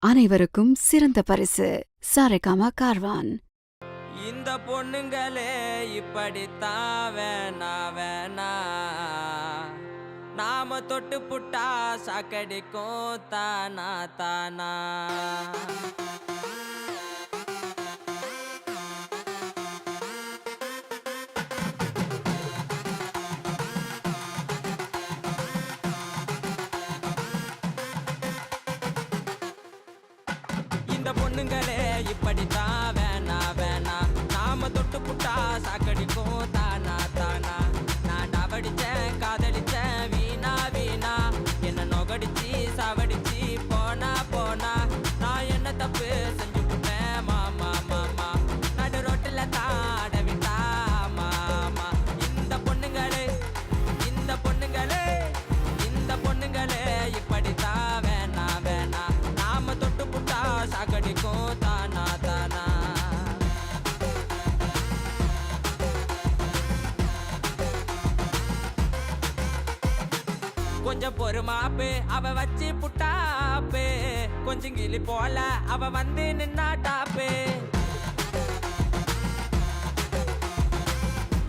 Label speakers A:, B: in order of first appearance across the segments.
A: அனைவருக்கும் சிறந்த பரிசு சாரேகாமா கார்வான்.
B: இந்த பொண்ணுங்களே இப்படித்தான் வேணா வேணா, நாம தொட்டு புட்டா சாக்கடிக்கும் தானா தானா. இந்த பொண்ணுங்களே இப்படித்தான் வேணா வேணா, நாம தொட்டு புட்டா சாக்கடிக்கும் தானா தானா. நான் டபடிச்சேன் காதலிச்சேன் வீணா வீணா, என்ன நொகடிச்சு சாவடிச்சு போனா போனா. நான் என்ன தப்பு செஞ்சு புட்டேன் மாமா மாமா, நடு ரோட்டில் தான் அடவிட்டா மாமா. இந்த பொண்ணுங்களே இந்த பொண்ணுங்களே இந்த பொண்ணுங்களே இப்படித்தான் வேணா வேணா, நாம தொட்டு புட்டா சாக்கடிக்கும் தானா தானா. கொஞ்சம் பொறுமாப்பு அவ வச்சு புட்டாப்பு, கொஞ்சம் கிளி போல அவ வந்து நின்னாட்டாப்பு.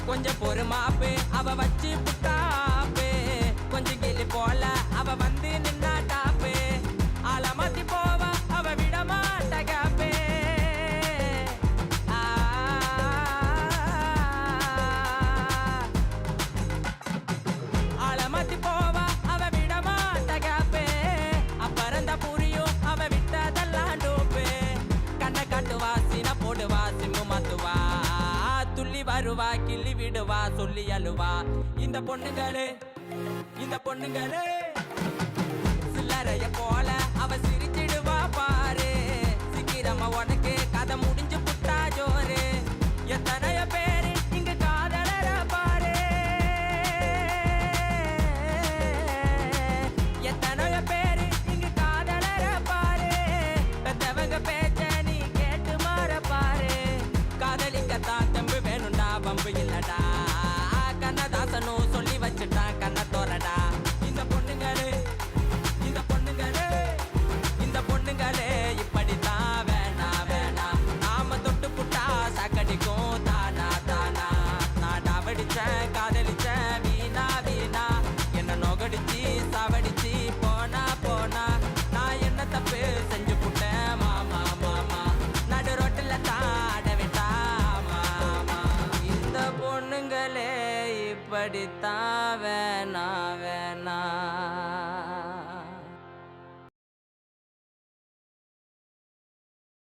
B: கொஞ்சம் பொறுமாப்பு அவ வச்சு புட்டாப்பு, கொஞ்சம் கிளி போல அவ வந்து நின்னாட்டாப்பு. ஆலமாத்தி போவ அவ விட மாட்டகாப்பே. ஆலமாத்தி போவ அவ விட மாட்டகாப்பே, அப்பறந்த புரியும் அவ விட்டதெல்லாம் டோப்பு. கண்ணை காட்டுவா சீன போடுவா சிம்மு மாத்துவா, துள்ளி வருவா கிள்ளி விடுவா சொல்லி அழுவா. இந்த பொண்ணுங்களே இந்த பொண்ணுங்களே சில்லறைய போல அவ சிரிச்சிடுவா பாரு. சீக்கிரமா உனக்கு கதை முடிஞ்சு புட்டா ஜோரு. எத்தனைய பேரு இங்க காதலர பாரு, எத்தனைய பேரு இங்க காதலர பாரு. பெத்தவங்க பேச்ச நீ கேட்டு மாற பாரு. காதலிக்கத்தான் தெம்பு வேணும்டா பம்பு இல்லடா, கண்ணதாசனும் சொல்லி வச்சுட்டான் கண்ண தோறடா. இந்த பொண்ணுங்களே இந்த பொண்ணுங்களே இந்த பொண்ணுங்களே இப்படித்தான் வேணா வேணா, நாம தொட்டு புட்டா சாக்கடிக்கும் தானா தானா. நான் டபடிச்சேன் காதலிச்சேன் வீணா வீணா, என்ன நொகடிச்சு சாவடிச்சு போனா போனா. நான் என்ன தப்பு செஞ்சு புட்டேன் மாமா மாமா, நடு ரோட்டில் தான் அடவிட்டா மாமா. இந்த பொண்ணுங்களே இப்படித்தான் வேணா வேணா.